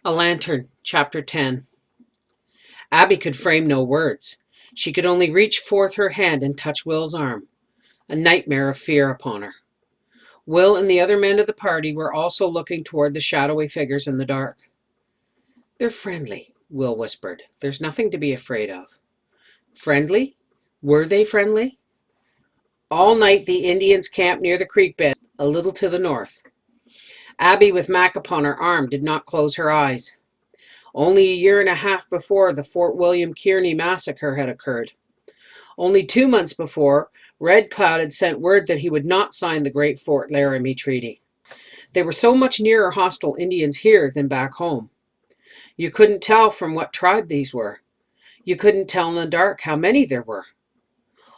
A Lantern, Chapter 10. Abby could frame no words. She could only reach forth her hand and touch Will's arm, a nightmare of fear upon her. Will and the other men of the party were also looking toward the shadowy figures in the dark. "They're friendly," Will whispered. "There's nothing to be afraid of." Friendly? Were they friendly? All night the Indians camped near the creek bed, a little to the north. Abby, with Mac upon her arm, did not close her eyes. Only a year and a half before, the Fort William Kearney massacre had occurred. Only 2 months before, Red Cloud had sent word that he would not sign the great Fort Laramie Treaty. They were so much nearer hostile Indians here than back home. You couldn't tell from what tribe these were. You couldn't tell in the dark how many there were.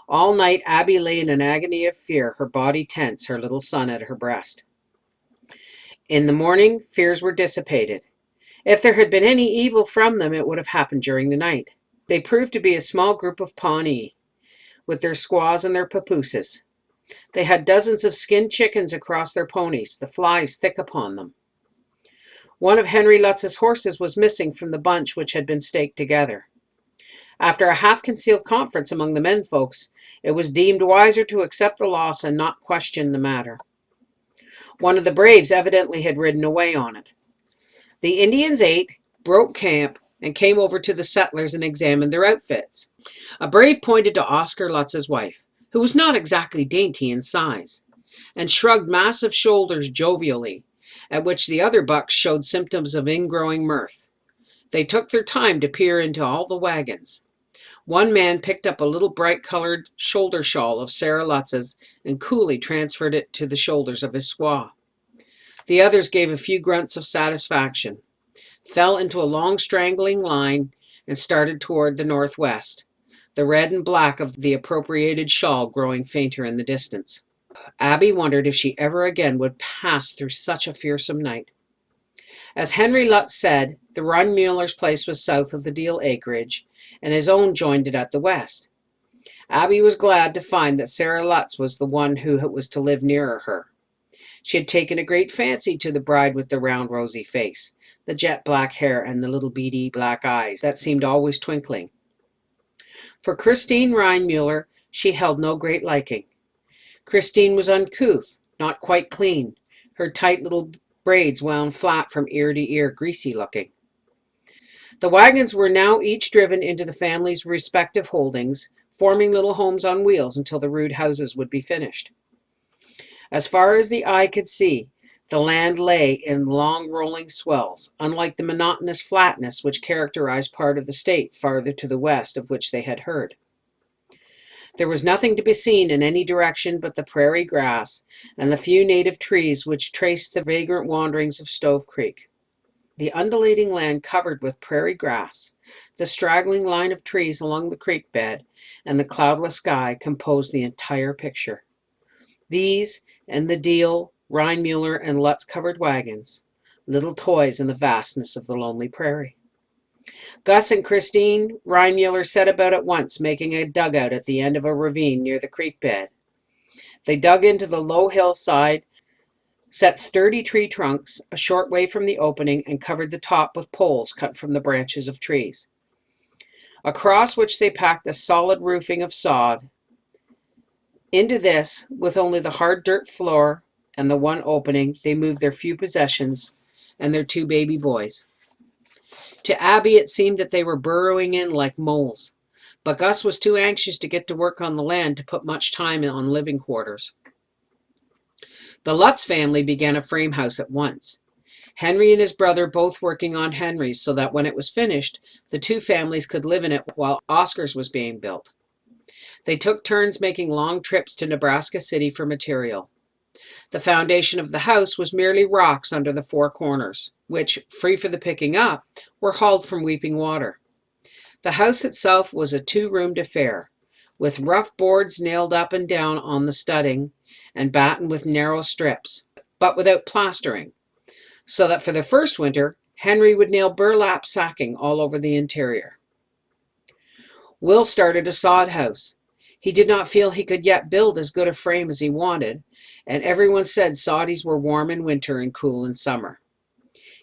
All night Abby lay in an agony of fear, her body tense, her little son at her breast. In the morning, fears were dissipated. If there had been any evil from them, it would have happened during the night. They proved to be a small group of Pawnee, with their squaws and their papooses. They had dozens of skinned chickens across their ponies, the flies thick upon them. One of Henry Lutz's horses was missing from the bunch which had been staked together. After a half-concealed conference among the menfolks, it was deemed wiser to accept the loss and not question the matter. One of the braves evidently had ridden away on it. The Indians ate, broke camp, and came over to the settlers and examined their outfits. A brave pointed to Oscar Lutz's wife, who was not exactly dainty in size, and shrugged massive shoulders jovially, at which the other bucks showed symptoms of ingrowing mirth. They took their time to peer into all the wagons. One man picked up a little bright-colored shoulder shawl of Sarah Lutz's and coolly transferred it to the shoulders of his squaw. The others gave a few grunts of satisfaction, fell into a long strangling line, and started toward the northwest, the red and black of the appropriated shawl growing fainter in the distance. Abby wondered if she ever again would pass through such a fearsome night. As Henry Lutz said, the Reinmüller's place was south of the Deal acreage, and his own joined it at the west. Abby was glad to find that Sarah Lutz was the one who was to live nearer her. She had taken a great fancy to the bride with the round rosy face, the jet black hair, and the little beady black eyes that seemed always twinkling. For Christine Reinmüller she held no great liking. Christine was uncouth, not quite clean, her tight little braids wound flat from ear to ear, greasy looking. The wagons were now each driven into the family's respective holdings, forming little homes on wheels until the rude houses would be finished. As far as the eye could see, the land lay in long rolling swells, unlike the monotonous flatness which characterized part of the state farther to the west of which they had heard. There was nothing to be seen in any direction but the prairie grass and the few native trees which traced the vagrant wanderings of Stove Creek. The undulating land covered with prairie grass, the straggling line of trees along the creek bed, and the cloudless sky composed the entire picture. These and the Deal, Reinmüller, and Lutz-covered wagons, little toys in the vastness of the lonely prairie. Gus and Christine Reinmüller set about at once making a dugout at the end of a ravine near the creek bed. They dug into the low hillside, set sturdy tree trunks a short way from the opening, and covered the top with poles cut from the branches of trees, across which they packed a solid roofing of sod. Into this, with only the hard dirt floor and the one opening, they moved their few possessions and their 2 baby boys. To Abby, it seemed that they were burrowing in like moles, but Gus was too anxious to get to work on the land to put much time on living quarters. The Lutz family began a frame house at once. Henry and his brother both working on Henry's so that when it was finished, the 2 families could live in it while Oscar's was being built. They took turns making long trips to Nebraska City for material. The foundation of the house was merely rocks under the 4 corners, which, free for the picking up, were hauled from Weeping Water. The house itself was a 2-roomed affair, with rough boards nailed up and down on the studding and battened with narrow strips, but without plastering, so that for the first winter, Henry would nail burlap sacking all over the interior. Will started a sod house. He did not feel he could yet build as good a frame as he wanted, and everyone said soddies were warm in winter and cool in summer.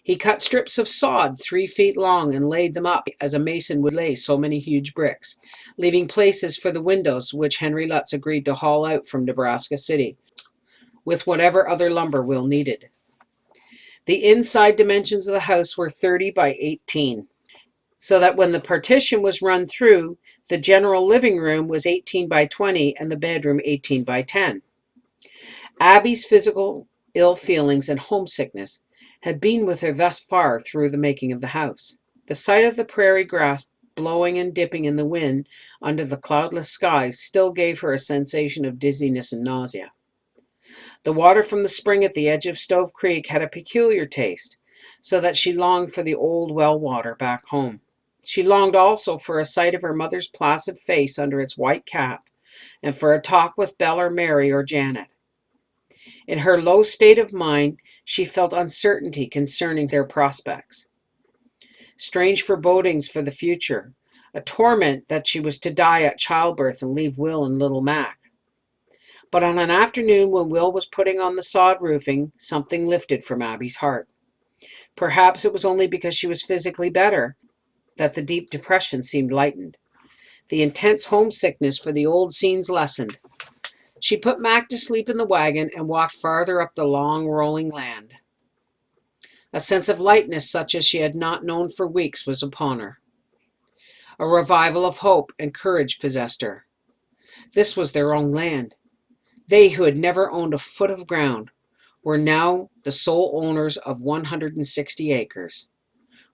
He cut strips of sod 3 feet long and laid them up as a mason would lay so many huge bricks, leaving places for the windows which Henry Lutz agreed to haul out from Nebraska City, with whatever other lumber Will needed. The inside dimensions of the house were 30 by 18, so that when the partition was run through, the general living room was 18 by 20 and the bedroom 18 by 10. Abby's physical ill feelings and homesickness had been with her thus far through the making of the house. The sight of the prairie grass blowing and dipping in the wind under the cloudless sky still gave her a sensation of dizziness and nausea. The water from the spring at the edge of Stove Creek had a peculiar taste, so that she longed for the old well water back home. She longed also for a sight of her mother's placid face under its white cap, and for a talk with Belle or Mary or Janet. In her low state of mind, she felt uncertainty concerning their prospects, strange forebodings for the future, a torment that she was to die at childbirth and leave Will and little Mac. But on an afternoon when Will was putting on the sod roofing, something lifted from Abby's heart. Perhaps it was only because she was physically better that the deep depression seemed lightened. The intense homesickness for the old scenes lessened. She put Mac to sleep in the wagon and walked farther up the long rolling land. A sense of lightness such as she had not known for weeks was upon her. A revival of hope and courage possessed her. This was their own land. They who had never owned a foot of ground were now the sole owners of 160 acres.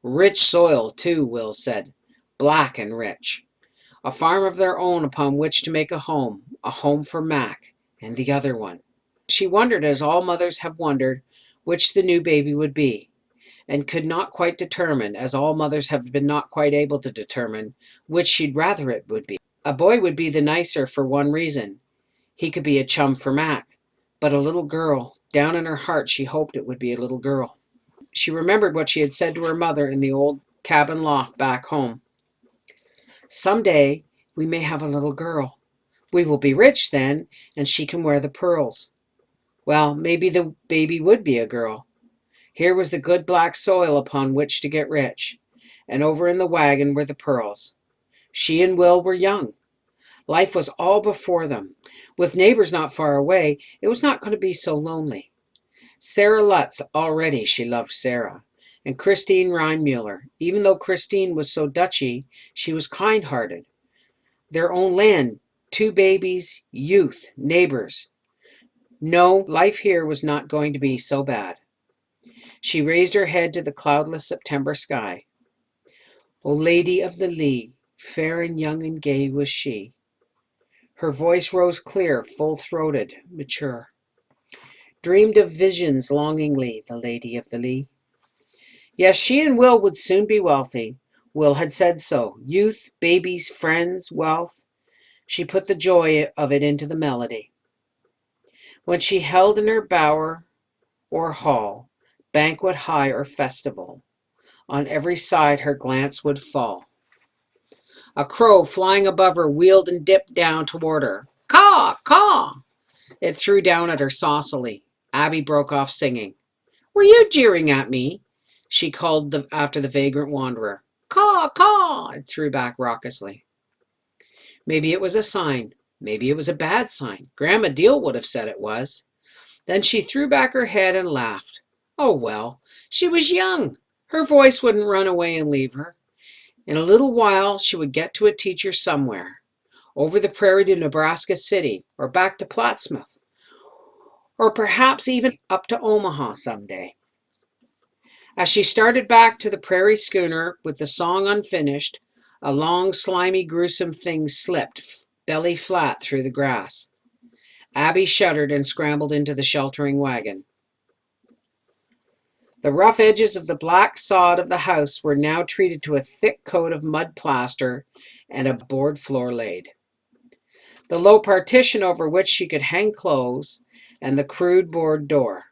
Rich soil, too, Will said, black and rich. A farm of their own upon which to make a home for Mac, and the other one. She wondered, as all mothers have wondered, which the new baby would be, and could not quite determine, as all mothers have been not quite able to determine, which she'd rather it would be. A boy would be the nicer for one reason. He could be a chum for Mac, but a little girl, down in her heart she hoped it would be a little girl. She remembered what she had said to her mother in the old cabin loft back home. Someday we may have a little girl. We will be rich then, and she can wear the pearls. Well, maybe the baby would be a girl. Here was the good black soil upon which to get rich, and over in the wagon were the pearls. She and Will were young. Life was all before them. With neighbors not far away, it was not going to be so lonely. Sarah Lutz, already she loved Sarah, and Christine Reinmuller. Even though Christine was so Dutchy, she was kind-hearted. Their own land, 2 babies, youth, neighbors. No, life here was not going to be so bad. She raised her head to the cloudless September sky. O Lady of the Lee, fair and young and gay was she. Her voice rose clear, full-throated, mature. Dreamed of visions longingly, the Lady of the Lee. Yes, she and Will would soon be wealthy. Will had said so. Youth, babies, friends, wealth. She put the joy of it into the melody. When she held in her bower or hall, banquet high or festival, on every side her glance would fall. A crow flying above her wheeled and dipped down toward her. Caw, caw! It threw down at her saucily. Abby broke off singing. Were you jeering at me? She called after the vagrant wanderer. Caw, caw! It threw back raucously. Maybe it was a sign. Maybe it was a bad sign. Grandma Deal would have said it was. Then she threw back her head and laughed. Oh, well, she was young. Her voice wouldn't run away and leave her. In a little while she would get to a teacher somewhere, over the prairie to Nebraska City, or back to Plattsmouth, or perhaps even up to Omaha someday. As she started back to the prairie schooner with the song unfinished, a long, slimy, gruesome thing slipped, belly flat, through the grass. Abby shuddered and scrambled into the sheltering wagon. The rough edges of the black sod of the house were now treated to a thick coat of mud plaster and a board floor laid. The low partition over which she could hang clothes, and the crude board door.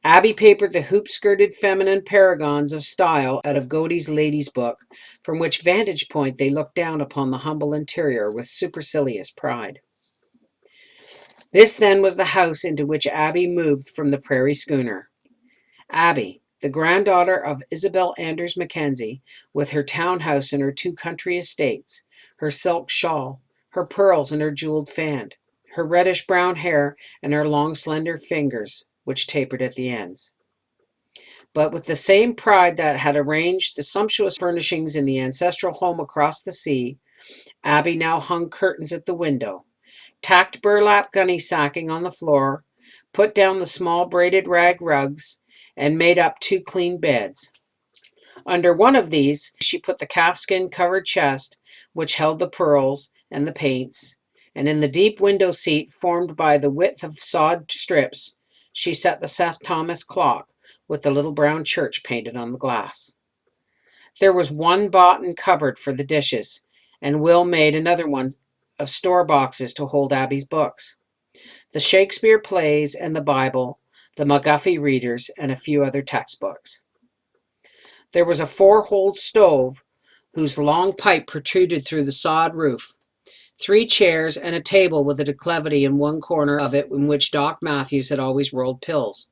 Abby papered the hoop-skirted feminine paragons of style out of Godey's Lady's Book, from which vantage point they looked down upon the humble interior with supercilious pride. This then was the house into which Abby moved from the prairie schooner. Abby, the granddaughter of Isabel Anders Mackenzie, with her townhouse and her 2 country estates, her silk shawl, her pearls and her jeweled fan, her reddish-brown hair and her long slender fingers, which tapered at the ends. But with the same pride that had arranged the sumptuous furnishings in the ancestral home across the sea, Abby now hung curtains at the window, tacked burlap gunny sacking on the floor, put down the small braided rag rugs, and made up 2 clean beds. Under one of these, she put the calfskin covered chest, which held the pearls and the paints, and in the deep window seat formed by the width of sawed strips, she set the St. Thomas clock with the little brown church painted on the glass. There was one boughten cupboard for the dishes, and Will made another one of store boxes to hold Abby's books, the Shakespeare plays and the Bible, the McGuffey readers, and a few other textbooks. There was a 4-holed stove whose long pipe protruded through the sod roof, 3 chairs, and a table with a declivity in one corner of it in which Doc Matthews had always rolled pills.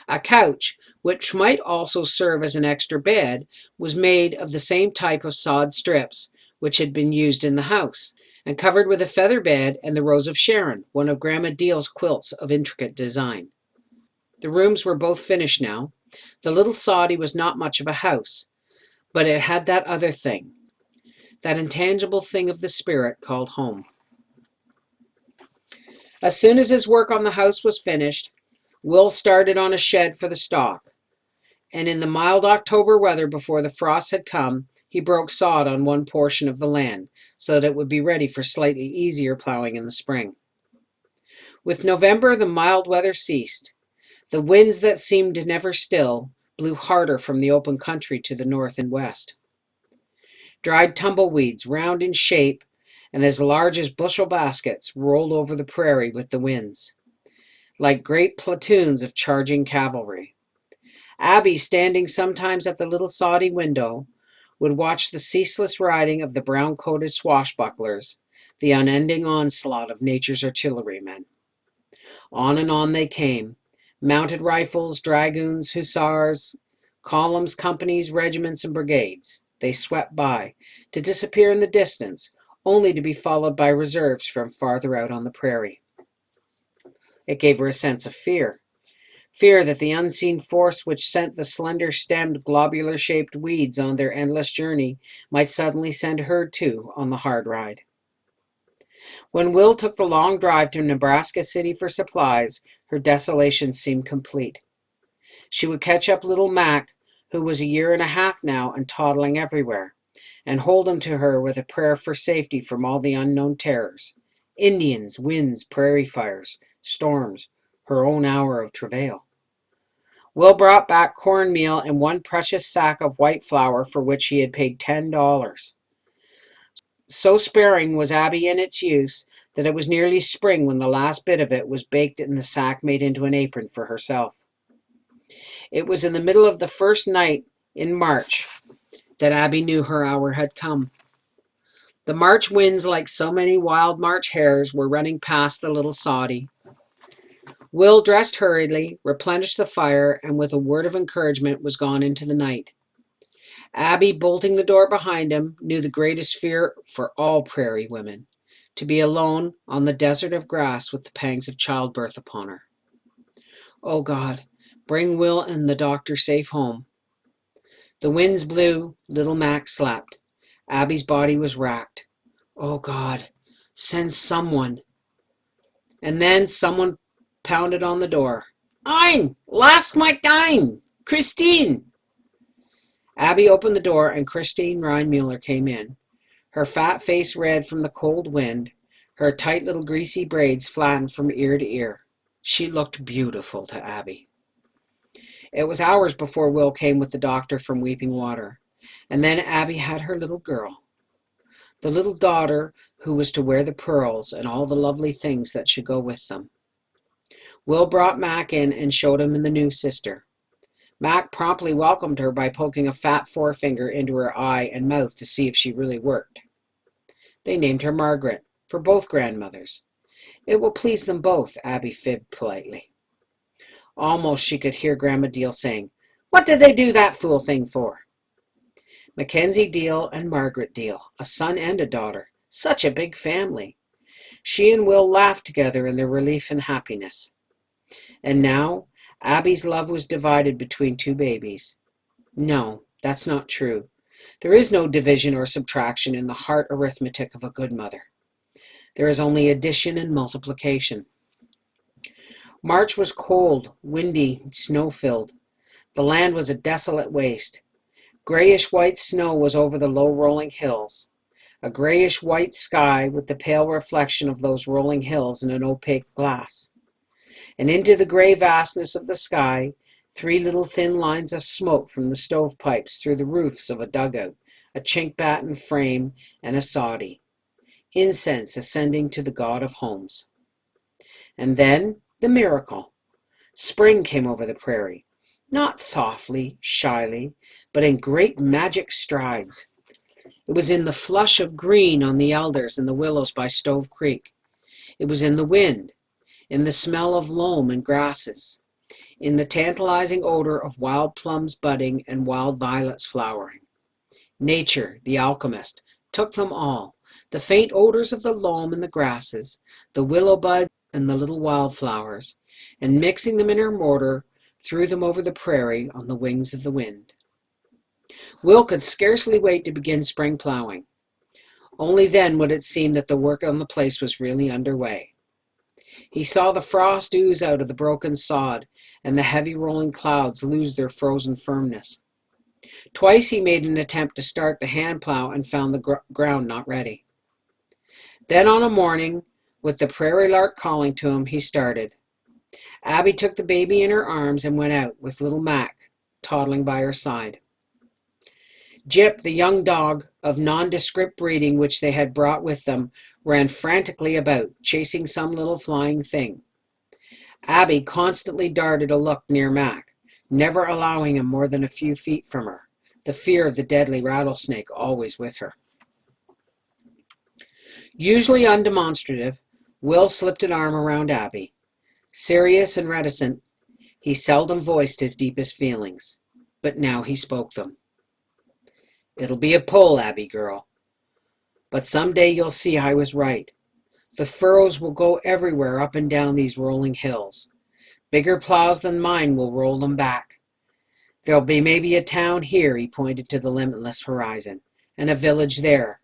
A couch, which might also serve as an extra bed, was made of the same type of sawed strips which had been used in the house, and covered with a feather bed and the Rose of Sharon, one of Grandma Deal's quilts of intricate design. The rooms were both finished now. The little soddy was not much of a house, but it had that other thing, that intangible thing of the spirit called home. As soon as his work on the house was finished, Will started on a shed for the stock, and in the mild October weather before the frost had come, he broke sod on one portion of the land so that it would be ready for slightly easier plowing in the spring. With November, the mild weather ceased. The winds that seemed never still blew harder from the open country to the north and west. Dried tumbleweeds, round in shape and as large as bushel baskets, rolled over the prairie with the winds, like great platoons of charging cavalry. Abby, standing sometimes at the little soddy window, would watch the ceaseless riding of the brown-coated swashbucklers, the unending onslaught of nature's artillerymen. On and on they came, mounted rifles, dragoons, hussars, columns, companies, regiments, and brigades. They swept by, to disappear in the distance, only to be followed by reserves from farther out on the prairie. It gave her a sense of fear. Fear that the unseen force which sent the slender-stemmed, globular-shaped weeds on their endless journey might suddenly send her, too, on the hard ride. When Will took the long drive to Nebraska City for supplies, her desolation seemed complete. She would catch up little Mac, who was 1.5 years now and toddling everywhere, and hold him to her with a prayer for safety from all the unknown terrors: Indians, winds, prairie fires, storms, her own hour of travail. Will brought back cornmeal and one precious sack of white flour for which he had paid $10. So sparing was Abby in its use that it was nearly spring when the last bit of it was baked and the sack made into an apron for herself. It was in the middle of the first night in March that Abby knew her hour had come. The March winds, like so many wild March hares, were running past the little soddy. Will dressed hurriedly, replenished the fire, and with a word of encouragement was gone into the night. Abby, bolting the door behind him, knew the greatest fear for all prairie women: to be alone on the desert of grass with the pangs of childbirth upon her. Oh God, bring Will and the doctor safe home. The winds blew, little Mac slept. Abby's body was racked. Oh God, send someone. And then someone pounded on the door. Ein, lass mich ein! Christine! Abby opened the door and Christine Reinmuller came in, her fat face red from the cold wind, her tight little greasy braids flattened from ear to ear. She looked beautiful to Abby. It was hours before Will came with the doctor from Weeping Water, and then Abby had her little girl, the little daughter who was to wear the pearls and all the lovely things that should go with them. Will brought Mac in and showed him the new sister. Mac promptly welcomed her by poking a fat forefinger into her eye and mouth to see if she really worked. They named her Margaret, for both grandmothers. It will please them both, Abby fibbed politely. Almost she could hear Grandma Deal saying, What did they do that fool thing for? Mackenzie Deal and Margaret Deal, a son and a daughter. Such a big family. She and Will laughed together in their relief and happiness. And now, Abby's love was divided between two babies. No, that's not true. There is no division or subtraction in the heart arithmetic of a good mother. There is only addition and multiplication. March was cold, windy, snow-filled. The land was a desolate waste. Grayish-white snow was over the low rolling hills. A grayish-white sky with the pale reflection of those rolling hills in an opaque glass. And into the gray vastness of the sky, 3 little thin lines of smoke from the stovepipes through the roofs of a dugout, a chink-batten frame, and a soddy. Incense ascending to the god of homes. And then the miracle. Spring came over the prairie. Not softly, shyly, but in great magic strides. It was in the flush of green on the elders and the willows by Stove Creek. It was in the wind, in the smell of loam and grasses, in the tantalizing odor of wild plums budding and wild violets flowering. Nature, the alchemist, took them all, the faint odors of the loam and the grasses, the willow buds and the little wildflowers, and mixing them in her mortar, threw them over the prairie on the wings of the wind. Will could scarcely wait to begin spring plowing. Only then would it seem that the work on the place was really underway. He saw the frost ooze out of the broken sod and the heavy rolling clouds lose their frozen firmness. Twice he made an attempt to start the hand plow and found the ground not ready. Then on a morning, with the prairie lark calling to him, he started. Abby took the baby in her arms and went out, with little Mac toddling by her side. Gyp, the young dog of nondescript breeding which they had brought with them, ran frantically about, chasing some little flying thing. Abby constantly darted a look near Mac, never allowing him more than a few feet from her, the fear of the deadly rattlesnake always with her. Usually undemonstrative, Will slipped an arm around Abby. Serious and reticent, he seldom voiced his deepest feelings, but now he spoke them. "It'll be a pull, Abby girl. But someday you'll see I was right. The furrows will go everywhere up and down these rolling hills. Bigger plows than mine will roll them back. There'll be maybe a town here," he pointed to the limitless horizon, "and a village there.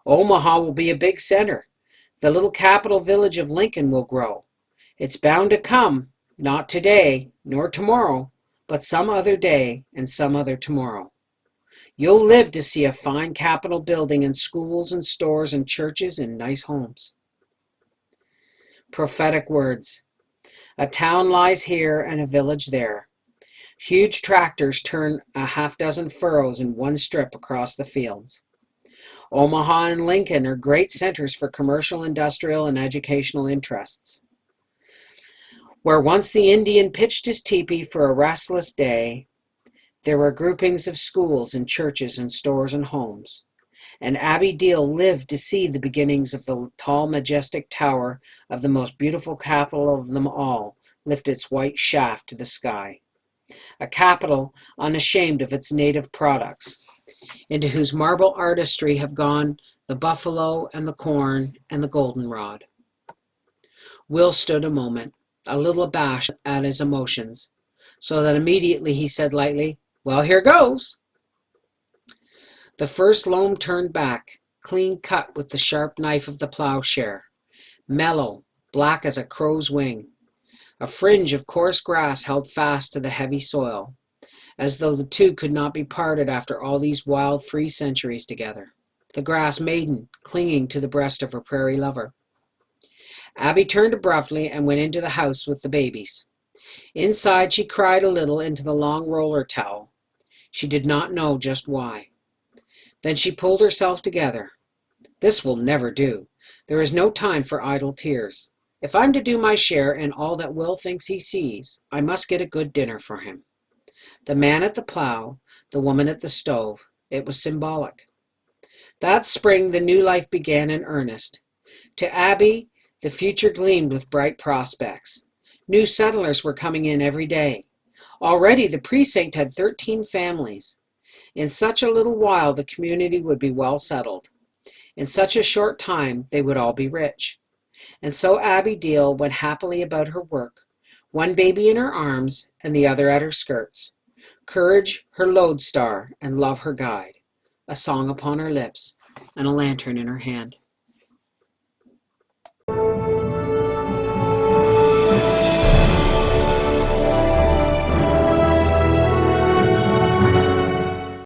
Omaha will be a big center. The little capital village of Lincoln will grow. It's bound to come, not today, nor tomorrow, but some other day and some other tomorrow. You'll live to see a fine Capitol building and schools and stores and churches and nice homes." Prophetic words. A town lies here and a village there. Huge tractors turn a half-dozen furrows in one strip across the fields. Omaha and Lincoln are great centers for commercial, industrial, and educational interests. Where once the Indian pitched his teepee for a restless day, there were groupings of schools and churches and stores and homes. And Abby Deal lived to see the beginnings of the tall, majestic tower of the most beautiful capital of them all lift its white shaft to the sky. A capital unashamed of its native products, into whose marble artistry have gone the buffalo and the corn and the goldenrod. Will stood a moment, a little abashed at his emotions, so that immediately he said lightly, "Well, here goes." The first loam turned back, clean cut with the sharp knife of the plowshare, mellow, black as a crow's wing. A fringe of coarse grass held fast to the heavy soil, as though the two could not be parted after all these wild, free centuries together. The grass maiden, clinging to the breast of her prairie lover. Abby turned abruptly and went into the house with the babies. Inside she cried a little into the long roller towel. She did not know just why. Then she pulled herself together. "This will never do. There is no time for idle tears. If I'm to do my share in all that Will thinks he sees, I must get a good dinner for him." The man at the plow, the woman at the stove. It was symbolic. That spring the new life began in earnest. To Abby, the future gleamed with bright prospects. New settlers were coming in every day. Already the precinct had 13 families. In such a little while the community would be well settled. In such a short time they would all be rich. And so Abby Deal went happily about her work, one baby in her arms and the other at her skirts, courage her lodestar and love her guide, a song upon her lips and a lantern in her hand.